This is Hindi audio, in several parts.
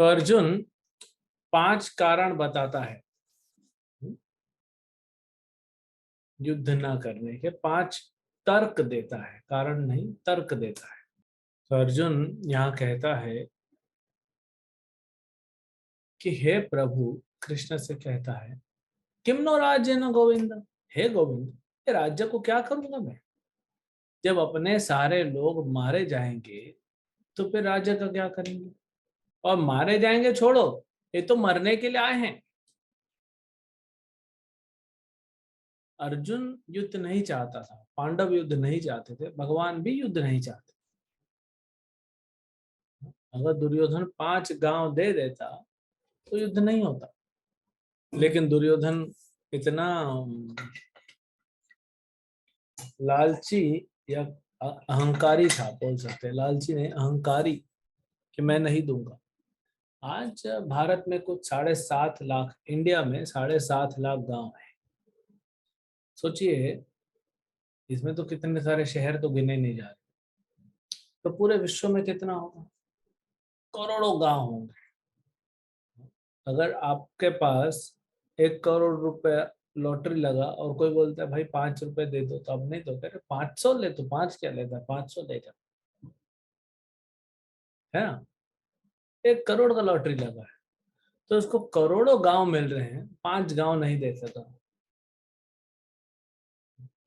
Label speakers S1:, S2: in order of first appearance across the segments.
S1: तो अर्जुन 5 कारण बताता है युद्ध ना करने के। 5 तर्क देता है, कारण नहीं तर्क देता है। तो अर्जुन यहाँ कहता है कि हे प्रभु, कृष्ण से कहता है, किम नो राज्य न गोविंद। हे गोविंद, ये राज्य को क्या करूंगा मैं? जब अपने सारे लोग मारे जाएंगे तो फिर राज्य का क्या करेंगे? और मारे जाएंगे छोड़ो, ये तो मरने के लिए आए हैं। अर्जुन युद्ध नहीं चाहता था, पांडव युद्ध नहीं चाहते थे, भगवान भी युद्ध नहीं चाहते। अगर दुर्योधन 5 गांव दे देता तो युद्ध नहीं होता। लेकिन दुर्योधन इतना लालची या अहंकारी था, बोल सकते हैं लालची नहीं अहंकारी, कि मैं नहीं दूंगा। आज भारत में कुछ 7.5 लाख, इंडिया में 7.5 लाख गांव है। सोचिए, इसमें तो कितने सारे शहर तो गिने नहीं जा रहे। तो पूरे विश्व में कितना होगा? करोड़ों गांव होंगे। अगर आपके पास 1 करोड़ रुपए लॉटरी लगा और कोई बोलता है भाई 5 रुपए दे दो, तो अब नहीं तो कह रहे 500 ले, तो 5 क्या लेता है, 500 ले जा, है ना? 1 करोड़ का लॉटरी लगा है तो उसको करोड़ों गांव मिल रहे हैं, 5 गांव नहीं दे सका।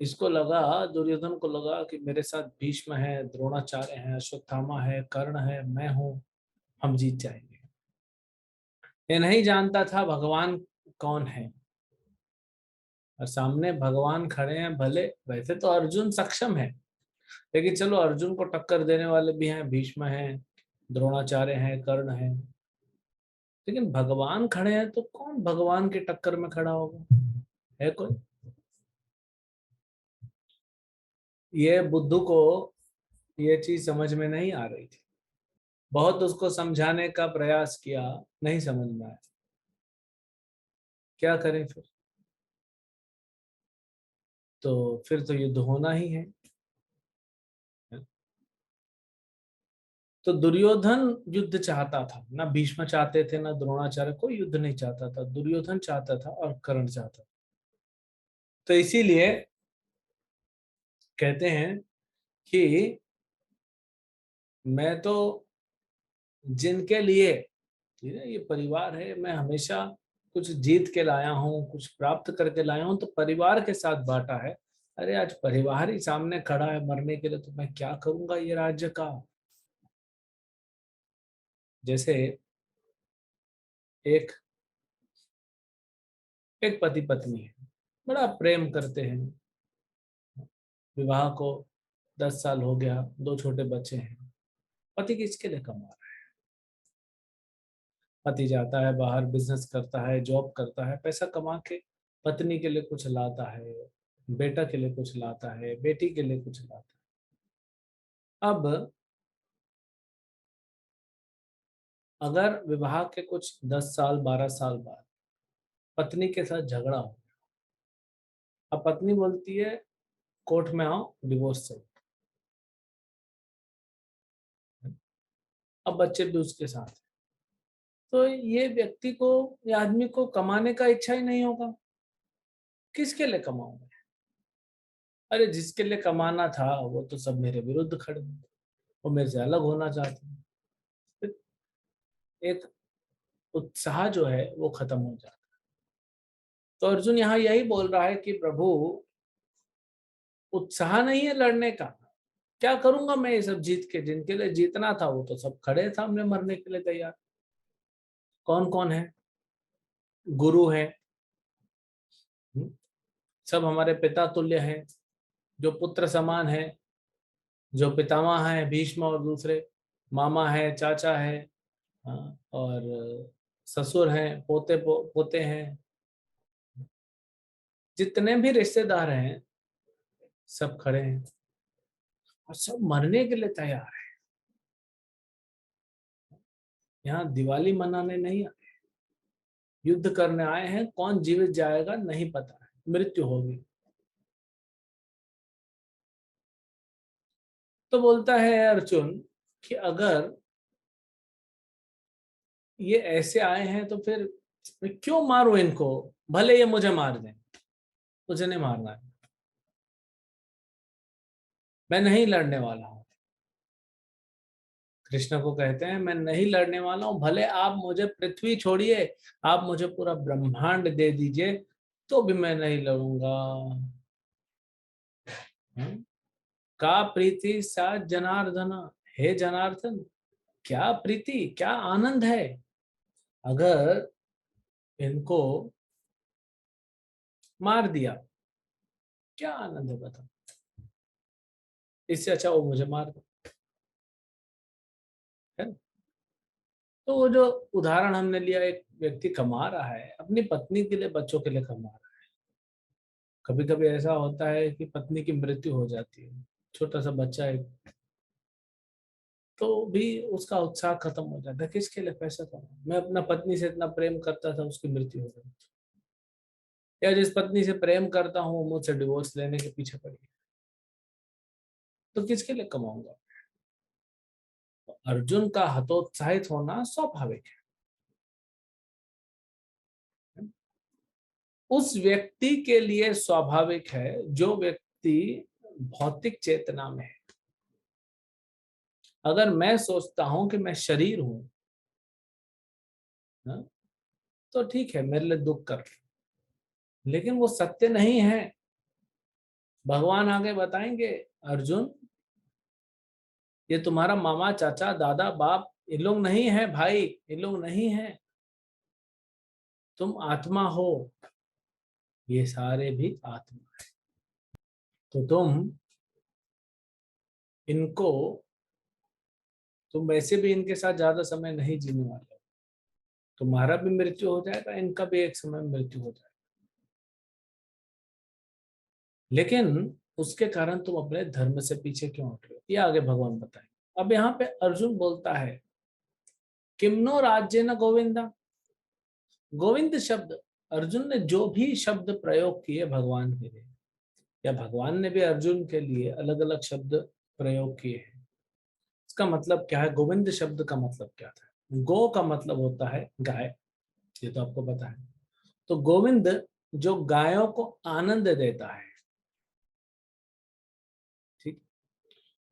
S1: इसको लगा, दुर्योधन को लगा कि मेरे साथ भीष्म है, द्रोणाचार्य है, अश्वत्थामा है, कर्ण है, मैं हूं, हम जीत जाएंगे। ये नहीं जानता था भगवान कौन है। और सामने भगवान खड़े हैं, भले वैसे तो अर्जुन सक्षम है, लेकिन चलो अर्जुन को टक्कर देने वाले भी हैं, भीष्म हैं, द्रोणाचार्य हैं, कर्ण हैं। लेकिन भगवान खड़े हैं तो कौन भगवान के टक्कर में खड़ा होगा? है कोई? ये बुद्धू को ये चीज समझ में नहीं आ रही थी। बहुत उसको समझाने का प्रयास किया, नहीं समझ में आया। क्या करें फिर? तो फिर तो युद्ध होना ही है। तो दुर्योधन युद्ध चाहता था, ना भीष्म चाहते थे, ना द्रोणाचार्य, कोई युद्ध नहीं चाहता था। दुर्योधन चाहता था और कर्ण चाहता था। तो इसीलिए कहते हैं कि मैं तो जिनके लिए, ये परिवार है, मैं हमेशा कुछ जीत के लाया हूँ, कुछ प्राप्त करके लाया हूँ, तो परिवार के साथ बांटा है। अरे आज परिवार ही सामने खड़ा है मरने के लिए, तो मैं क्या करूंगा ये राज्य का? जैसे एक एक पति पत्नी है, बड़ा प्रेम करते हैं, विवाह को 10 साल हो गया, 2 छोटे बच्चे हैं। पति किसके लिए कमा रहा है? पति जाता है बाहर, बिजनेस करता है, जॉब करता है, पैसा कमा के पत्नी के लिए कुछ लाता है, बेटा के लिए कुछ लाता है, बेटी के लिए कुछ लाता है। अब अगर विवाह के कुछ 10 साल 12 साल बाद पत्नी के साथ झगड़ा हो, अब पत्नी बोलती है कोर्ट में आओ, डिवोर्स चाहिए। अब बच्चे भी उसके साथ हैं। तो ये व्यक्ति को, ये आदमी को कमाने का इच्छा ही नहीं होगा। किसके लिए कमाऊंगा? अरे जिसके लिए कमाना था वो तो सब मेरे विरुद्ध खड़े हैं, वो मेरे से अलग होना चाहते हैं। फिर एक उत्साह जो है वो खत्म हो जाता है। तो अर्जुन यहाँ यही बोल रहा है कि प्रभु, उत्साह नहीं है लड़ने का। क्या करूंगा मैं ये सब जीत के? जिनके लिए जीतना था वो तो सब खड़े सामने मरने के लिए तैयार। कौन कौन है? गुरु है, सब हमारे पिता तुल्य हैं, जो पुत्र समान है, जो पितामह है भीष्म, और दूसरे मामा है, चाचा है, हाँ, और ससुर हैं, पोते हैं, जितने भी रिश्तेदार हैं सब खड़े हैं और सब मरने के लिए तैयार है। यहाँ दिवाली मनाने नहीं आए, युद्ध करने आए हैं। कौन जीवित जाएगा नहीं पता है, मृत्यु होगी। तो बोलता है अर्जुन कि अगर ये ऐसे आए हैं तो फिर मैं क्यों मारूं इनको, भले ये मुझे मार दें, मुझे नहीं मारना है, मैं नहीं लड़ने वाला हूं। कृष्ण को कहते हैं मैं नहीं लड़ने वाला हूं, भले आप मुझे पृथ्वी छोड़िए, आप मुझे पूरा ब्रह्मांड दे दीजिए, तो भी मैं नहीं लड़ूंगा। हम्म? का प्रीति सा जनार्दन, हे जनार्दन, क्या प्रीति, क्या आनंद है अगर इनको मार दिया, क्या आनंद है बताओ, इससे अच्छा वो मुझे मार दो, है ना? तो वो जो उदाहरण हमने लिया, एक व्यक्ति कमा रहा है अपनी पत्नी के लिए, बच्चों के लिए कमा रहा है। कभी कभी ऐसा होता है कि पत्नी की मृत्यु हो जाती है, छोटा सा बच्चा है, तो भी उसका उत्साह खत्म हो जाता है, किसके लिए पैसा कमा, मैं अपना पत्नी से इतना प्रेम करता था, उसकी मृत्यु हो गई, या जिस पत्नी से प्रेम करता हूँ वो मुझसे डिवोर्स लेने के पीछे पड़ी है, तो किसके लिए कमाऊंगा। तो अर्जुन का हतोत्साहित होना स्वाभाविक है, उस व्यक्ति के लिए स्वाभाविक है जो व्यक्ति भौतिक चेतना में है। अगर मैं सोचता हूं कि मैं शरीर हूं ना, तो ठीक है, मेरे लिए दुख कर, लेकिन वो सत्य नहीं है। भगवान आगे बताएंगे, अर्जुन ये तुम्हारा मामा चाचा दादा बाप ये लोग नहीं है भाई, ये लोग नहीं है, तुम आत्मा हो, ये सारे भी आत्मा। तो इनको तुम वैसे भी इनके साथ ज्यादा समय नहीं जीने वाले, तुम्हारा भी मृत्यु हो जाएगा, इनका भी एक समय मृत्यु हो जाएगा, लेकिन उसके कारण तुम अपने धर्म से पीछे क्यों हट रहे हो, ये आगे भगवान बताएंगे। अब यहाँ पे अर्जुन बोलता है किमनो राज्य न गोविंदा, गोविंद शब्द, अर्जुन ने जो भी शब्द प्रयोग किए भगवान के लिए, या भगवान ने भी अर्जुन के लिए अलग अलग शब्द प्रयोग किए हैं, इसका मतलब क्या है, गोविंद शब्द का मतलब क्या था। गो का मतलब होता है गाय, ये तो आपको पता है। तो गोविंद जो गायों को आनंद देता है, ठीक।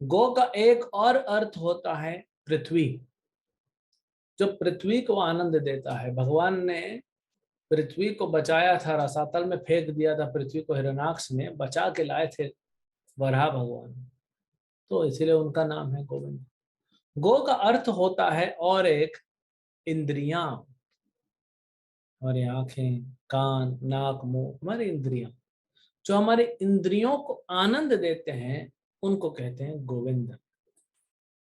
S1: गो का एक और अर्थ होता है पृथ्वी, जो पृथ्वी को आनंद देता है। भगवान ने पृथ्वी को बचाया था, रसातल में फेंक दिया था पृथ्वी को, हिरण्याक्ष ने बचा के लाए थे वराह भगवान, तो इसीलिए उनका नाम है गोविंद। गो का अर्थ होता है और एक इंद्रियां, हमारी आंखें कान नाक मुंह, हमारी इंद्रियां, जो हमारे इंद्रियों को आनंद देते हैं उनको कहते हैं गोविंद।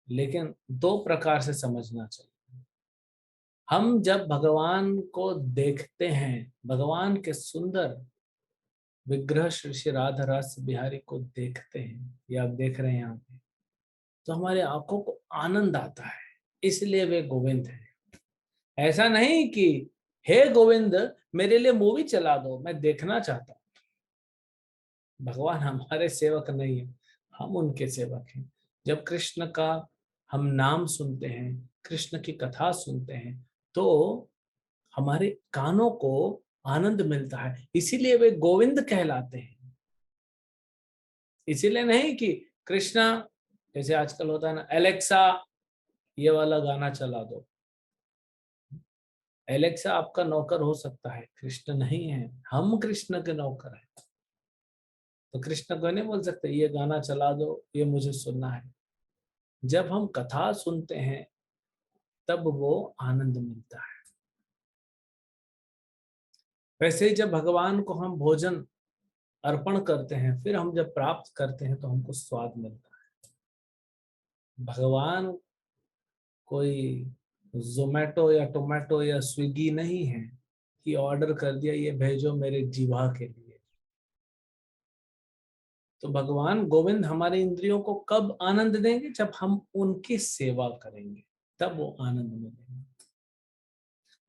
S1: लेकिन दो प्रकार से समझना चाहिए। हम जब भगवान को देखते हैं, भगवान के सुंदर विग्रह श्री श्री राधा रस बिहारी को देखते हैं, या आप देख रहे हैं यहाँ पे, तो हमारे आंखों को आनंद आता है, इसलिए वे गोविंद हैं। ऐसा नहीं कि हे गोविंद मेरे लिए मूवी चला दो, मैं देखना चाहता हूँ। भगवान हमारे सेवक नहीं है, हम उनके सेवक हैं। जब कृष्ण का हम नाम सुनते हैं, कृष्ण की कथा सुनते हैं, तो हमारे कानों को आनंद मिलता है, इसीलिए वे गोविंद कहलाते हैं। इसीलिए नहीं कि कृष्णा, जैसे आजकल होता है ना, एलेक्सा ये वाला गाना चला दो। एलेक्सा आपका नौकर हो सकता है, कृष्ण नहीं है, हम कृष्ण के नौकर हैं। तो कृष्ण को नहीं बोल सकते ये गाना चला दो, ये मुझे सुनना है। जब हम कथा सुनते हैं तब वो आनंद मिलता है। वैसे ही जब भगवान को हम भोजन अर्पण करते हैं, फिर हम जब प्राप्त करते हैं तो हमको स्वाद मिलता है। भगवान कोई जोमेटो या टोमेटो या स्विगी नहीं है कि ऑर्डर कर दिया ये भेजो मेरे जीवा के लिए। तो भगवान गोविंद हमारे इंद्रियों को कब आनंद देंगे, जब हम उनकी सेवा करेंगे, तब वो आनंद मिलेगा।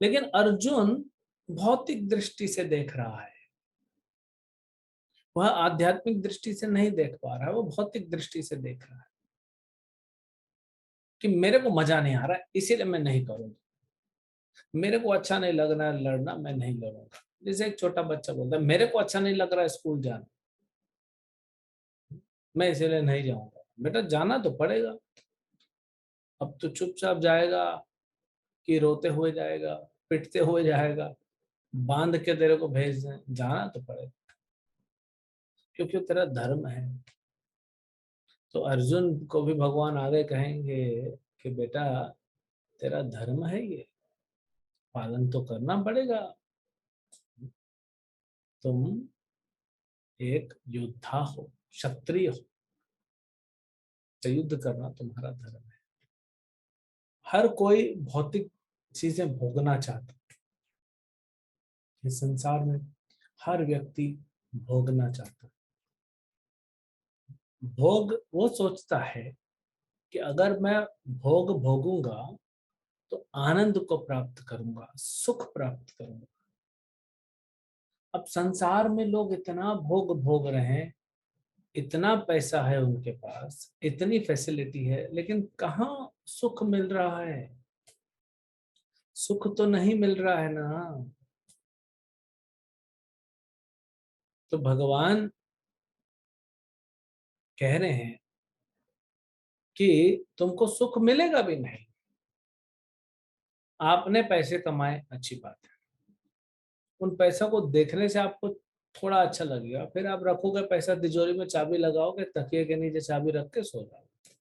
S1: लेकिन अर्जुन भौतिक दृष्टि से देख रहा है, वह आध्यात्मिक दृष्टि से नहीं देख पा रहा है, वो भौतिक दृष्टि से देख रहा है कि मेरे को मजा नहीं आ रहा है, इसीलिए मैं नहीं करूंगा। मेरे को अच्छा नहीं लग रहा है लड़ना, मैं नहीं लड़ूंगा। जैसे एक छोटा बच्चा बोलता है मेरे को अच्छा नहीं लग रहा है स्कूल जाना, मैं इसीलिए नहीं जाऊंगा। बेटा जाना तो पड़ेगा। अब तो चुपचाप जाएगा कि रोते हुए जाएगा, पिटते हुए जाएगा, बांध के तेरे को भेज दें, जाना तो पड़ेगा, क्योंकि वो तेरा धर्म है। तो अर्जुन को भी भगवान आगे कहेंगे कि बेटा तेरा धर्म है ये, पालन तो करना पड़ेगा। तुम एक योद्धा हो, क्षत्रिय हो, तो युद्ध करना तुम्हारा धर्म है। हर कोई भौतिक चीजें भोगना चाहता है इस संसार में, हर व्यक्ति भोगना चाहता है। भोग वो सोचता है कि अगर मैं भोग भोगूंगा तो आनंद को प्राप्त करूंगा, सुख प्राप्त करूंगा। अब संसार में लोग इतना भोग भोग रहे हैं, इतना पैसा है उनके पास, इतनी फैसिलिटी है, लेकिन कहाँ सुख मिल रहा है? सुख तो नहीं मिल रहा है ना। तो भगवान कह रहे हैं कि तुमको सुख मिलेगा भी नहीं। आपने पैसे कमाए, अच्छी बात है, उन पैसों को देखने से आपको थोड़ा अच्छा लगेगा, फिर आप रखोगे पैसा तिजोरी में, चाबी लगाओगे, तकिए के नीचे चाबी रख के सो जाओगे।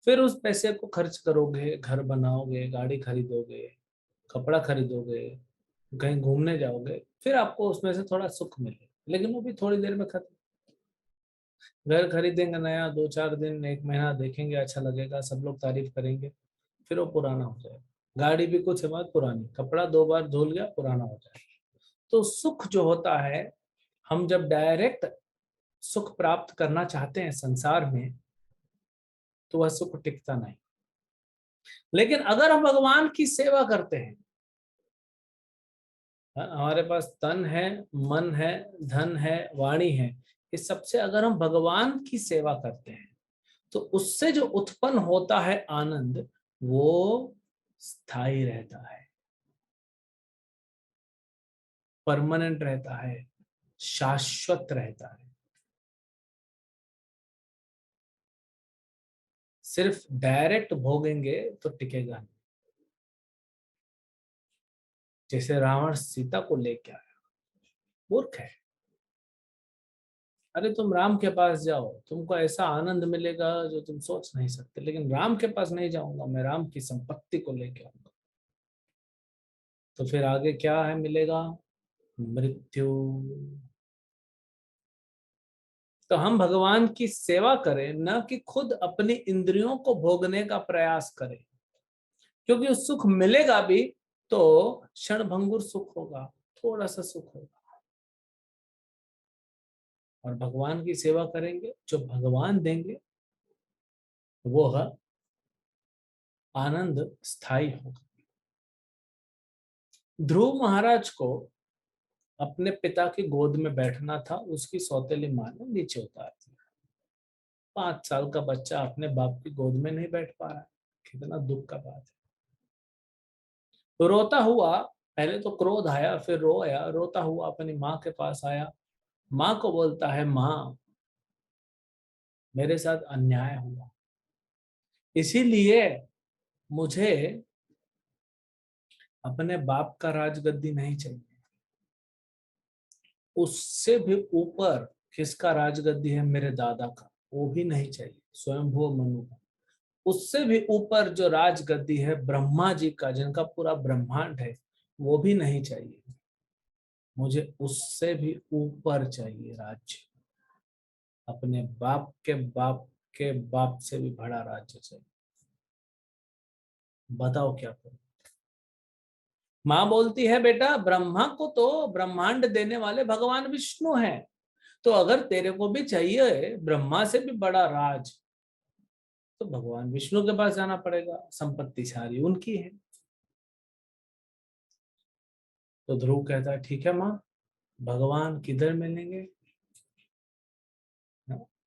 S1: फिर उस पैसे को खर्च करोगे, घर बनाओगे, गाड़ी खरीदोगे, कपड़ा खरीदोगे, कहीं घूमने जाओगे, फिर आपको उसमें से थोड़ा सुख मिलेगा, लेकिन वो भी थोड़ी देर में खत्म। घर खरीदेंगे नया, 2-4 दिन, 1 महीना देखेंगे, अच्छा लगेगा, सब लोग तारीफ करेंगे, फिर वो पुराना हो जाएगा। गाड़ी भी कुछ समय पुरानी, कपड़ा 2 बार धुल गया, पुराना हो जाएगा। तो सुख जो होता है, हम जब डायरेक्ट सुख प्राप्त करना चाहते हैं संसार में, तो वह सुख टिकता नहीं। लेकिन अगर हम भगवान की सेवा करते हैं, हमारे पास तन है, मन है, धन है, वाणी है, इस सबसे अगर हम भगवान की सेवा करते हैं, तो उससे जो उत्पन्न होता है आनंद, वो स्थायी रहता है, परमानेंट रहता है, शाश्वत रहता है। सिर्फ डायरेक्ट भोगेंगे तो टिकेगा नहीं। जैसे रावण सीता को लेके आया, मूर्ख है। अरे तुम राम के पास जाओ, तुमको ऐसा आनंद मिलेगा जो तुम सोच नहीं सकते, लेकिन राम के पास नहीं जाऊंगा, मैं राम की संपत्ति को लेके आऊंगा। तो फिर आगे क्या है मिलेगा? मृत्यु। तो हम भगवान की सेवा करें, न कि खुद अपनी इंद्रियों को भोगने का प्रयास करें, क्योंकि उस सुख मिलेगा भी तो क्षणभंगुर सुख होगा, थोड़ा सा सुख होगा। और भगवान की सेवा करेंगे, जो भगवान देंगे वो है आनंद, स्थायी होगा। ध्रुव महाराज को अपने पिता की गोद में बैठना था, उसकी सौतेली माँ ने नीचे उतार दिया। 5 साल का बच्चा अपने बाप की गोद में नहीं बैठ पा रहा है, कितना दुख का बात है। तो रोता हुआ, पहले तो क्रोध आया, फिर रोया, रोता हुआ अपनी माँ के पास आया। माँ को बोलता है, माँ मेरे साथ अन्याय हुआ, इसीलिए मुझे अपने बाप का राजगद्दी नहीं चाहिए। उससे भी ऊपर किसका राजगद्दी है? मेरे दादा का, वो भी नहीं चाहिए, स्वयंभू मनु का। उससे भी ऊपर जो राजगद्दी है ब्रह्मा जी का, जिनका पूरा ब्रह्मांड है, वो भी नहीं चाहिए। मुझे उससे भी ऊपर चाहिए राज्य, अपने बाप के बाप के बाप से भी बड़ा राज्य चाहिए। बताओ क्या करूं? माँ बोलती है, बेटा ब्रह्मा को तो ब्रह्मांड देने वाले भगवान विष्णु हैं, तो अगर तेरे को भी चाहिए ब्रह्मा से भी बड़ा राज, तो भगवान विष्णु के पास जाना पड़ेगा, संपत्ति सारी उनकी है। तो ध्रुव कहता है, ठीक है माँ, भगवान किधर मिलेंगे?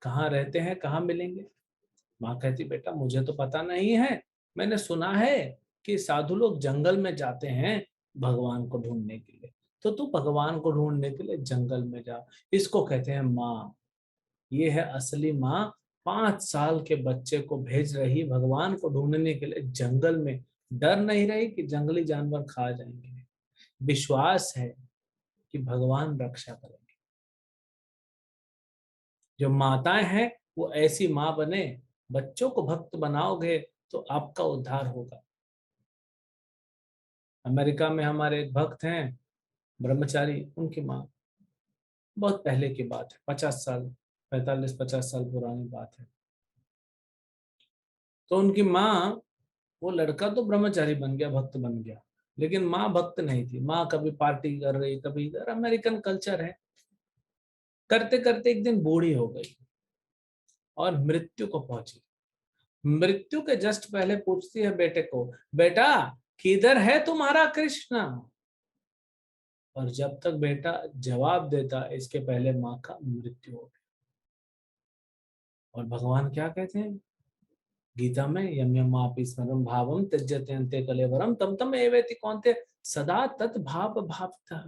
S1: कहाँ रहते हैं, कहाँ मिलेंगे? माँ कहती, बेटा मुझे तो पता नहीं है, मैंने सुना है कि साधु लोग जंगल में जाते हैं भगवान को ढूंढने के लिए, तो तू भगवान को ढूंढने के लिए जंगल में जा। इसको कहते हैं माँ। ये है असली माँ। 5 साल के बच्चे को भेज रही भगवान को ढूंढने के लिए जंगल में। डर नहीं रही कि जंगली जानवर खा जाएंगे। विश्वास है कि भगवान रक्षा करेंगे। जो माताएं हैं वो ऐसी माँ बने, बच्चों को भक्त बनाओगे तो आपका उद्धार होगा। अमेरिका में हमारे एक भक्त हैं ब्रह्मचारी, उनकी माँ, बहुत पहले की बात है, 50 साल, 45-50 साल पुरानी बात है। तो उनकी माँ, वो लड़का तो ब्रह्मचारी बन गया, भक्त बन गया, लेकिन माँ भक्त नहीं थी। माँ कभी पार्टी कर रही, कभी इधर, अमेरिकन कल्चर है। करते करते एक दिन बूढ़ी हो गई और मृत्यु को पहुंची। मृत्यु के जस्ट पहले पूछती है बेटे को, बेटा किधर है तुम्हारा कृष्ण? और जब तक बेटा जवाब देता, इसके पहले माँ का मृत्यु हो गया। और भगवान क्या कहते हैं गीता में, यम यम आपि स्मरं भावम त्यज्यते अन्ते कलेवरम तम तम एवेति कौन्ते सदा तत् भाव भावतः।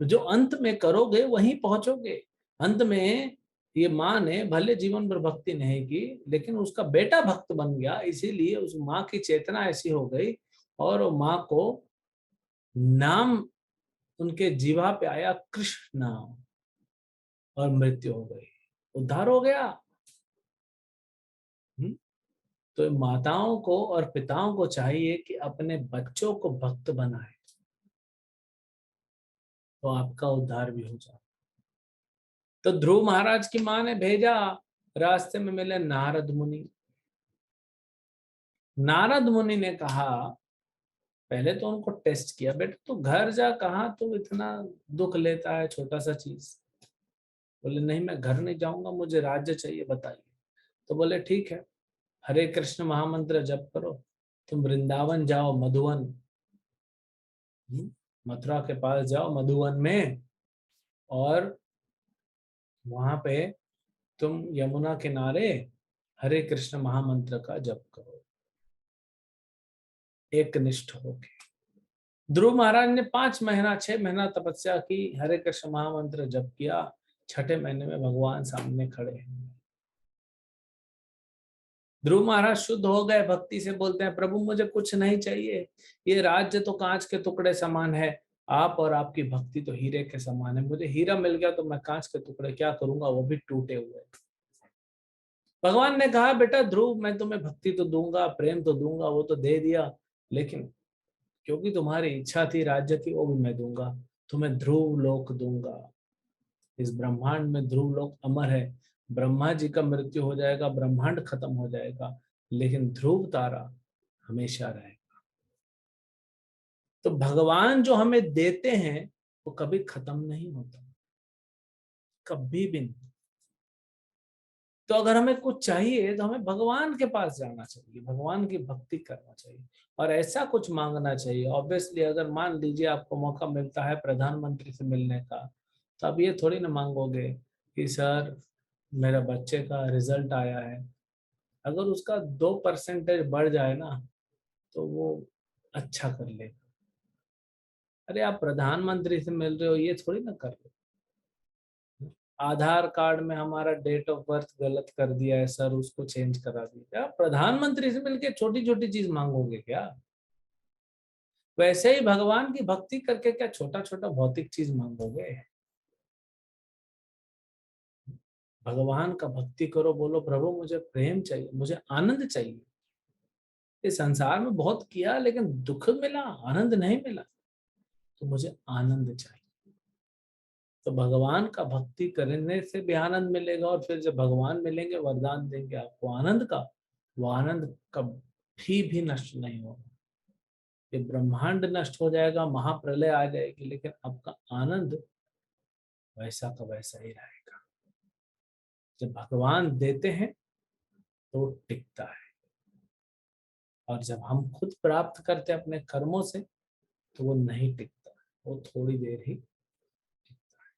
S1: तो जो अंत में करोगे वहीं पहुंचोगे। अंत में ये माँ ने भले जीवन भर भक्ति नहीं की, लेकिन उसका बेटा भक्त बन गया, इसीलिए उस माँ की चेतना ऐसी हो गई और वो माँ को नाम उनके जीवा पे आया कृष्ण नाम, और मृत्यु हो गई, उद्धार हो गया। हम्म? तो माताओं को और पिताओं को चाहिए कि अपने बच्चों को भक्त बनाए, तो आपका उद्धार भी हो जाए। तो ध्रुव महाराज की माँ ने भेजा, रास्ते में मिले नारद मुनि। नारद मुनि ने कहा, पहले तो उनको टेस्ट किया, बेटा तू घर जा, कहाँ तू इतना दुख लेता है छोटा सा चीज। बोले नहीं मैं घर नहीं जाऊंगा, मुझे राज्य चाहिए, बताइए। तो बोले ठीक है, हरे कृष्ण महामंत्र जप करो, तुम वृंदावन जाओ, मधुवन, मथुरा के पास जाओ मधुवन में, और वहां पे तुम यमुना किनारे हरे कृष्ण महामंत्र का जप करो एक निष्ठ होके। ध्रुव महाराज ने 5 महीना 6 महीना तपस्या की, हरे कृष्ण महामंत्र जप किया। 6ठे महीने में भगवान सामने खड़े हैं। ध्रुव महाराज शुद्ध हो गए, भक्ति से बोलते हैं, प्रभु मुझे कुछ नहीं चाहिए, ये राज्य तो कांच के टुकड़े समान है, आप और आपकी भक्ति तो हीरे के समान है। मुझे हीरा मिल गया तो मैं कांच के टुकड़े क्या करूंगा, वो भी टूटे हुए। भगवान ने कहा, बेटा ध्रुव मैं तुम्हें भक्ति तो दूंगा, प्रेम तो दूंगा, वो तो दे दिया, लेकिन क्योंकि तुम्हारी इच्छा थी राज्य की, वो भी मैं दूंगा। तुम्हें ध्रुव लोक दूंगा। इस ब्रह्मांड में ध्रुव लोक अमर है। ब्रह्मा जी का मृत्यु हो जाएगा, ब्रह्मांड खत्म हो जाएगा, लेकिन ध्रुव तारा हमेशा रहेगा। तो भगवान जो हमें देते हैं वो कभी खत्म नहीं होता, कभी भी नहीं। तो अगर हमें कुछ चाहिए तो हमें भगवान के पास जाना चाहिए, भगवान की भक्ति करना चाहिए और ऐसा कुछ मांगना चाहिए। ऑब्वियसली अगर मान लीजिए आपको मौका मिलता है प्रधानमंत्री से मिलने का, तो अब ये थोड़ी ना मांगोगे कि सर मेरा बच्चे का रिजल्ट आया है, अगर उसका 2% बढ़ जाए ना तो वो अच्छा कर लेगा। अरे आप प्रधानमंत्री से मिल रहे हो, ये थोड़ी ना कर रहे हो। आधार कार्ड में हमारा डेट ऑफ बर्थ गलत कर दिया है सर, उसको चेंज करा दिया। आप प्रधानमंत्री से मिलके छोटी छोटी चीज मांगोगे क्या? वैसे ही भगवान की भक्ति करके क्या छोटा छोटा भौतिक चीज मांगोगे? भगवान का भक्ति करो, बोलो प्रभु मुझे प्रेम चाहिए, मुझे आनंद चाहिए। इस संसार में बहुत किया लेकिन दुख मिला, आनंद नहीं मिला, तो मुझे आनंद चाहिए। तो भगवान का भक्ति करने से भी आनंद मिलेगा, और फिर जब भगवान मिलेंगे वरदान देंगे आपको आनंद का, वो आनंद कभी भी नष्ट नहीं होगा। ये ब्रह्मांड नष्ट हो जाएगा, महाप्रलय आ जाएगी, लेकिन आपका आनंद वैसा का वैसा ही रहेगा। जब भगवान देते हैं तो वो टिकता है, और जब हम खुद प्राप्त करते हैं अपने कर्मों से तो वो नहीं टिकता है, वो थोड़ी देर ही टिकता है।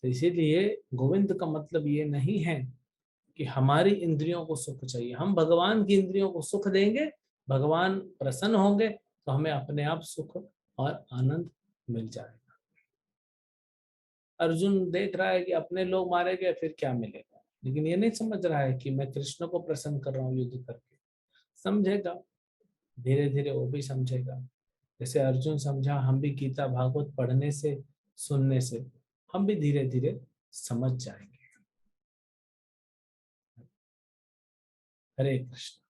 S1: तो इसीलिए गोविंद का मतलब ये नहीं है कि हमारी इंद्रियों को सुख चाहिए, हम भगवान की इंद्रियों को सुख देंगे, भगवान प्रसन्न होंगे, तो हमें अपने आप सुख और आनंद मिल जाएगा। अर्जुन देख रहा है कि अपने लोग मारे गए, फिर क्या मिलेगा, लेकिन ये नहीं समझ रहा है कि मैं कृष्ण को प्रसन्न कर रहा हूँ युद्ध करके। समझेगा, धीरे धीरे वो भी समझेगा। जैसे अर्जुन समझा, हम भी गीता भागवत पढ़ने से, सुनने से हम भी धीरे धीरे समझ जाएंगे। हरे कृष्ण।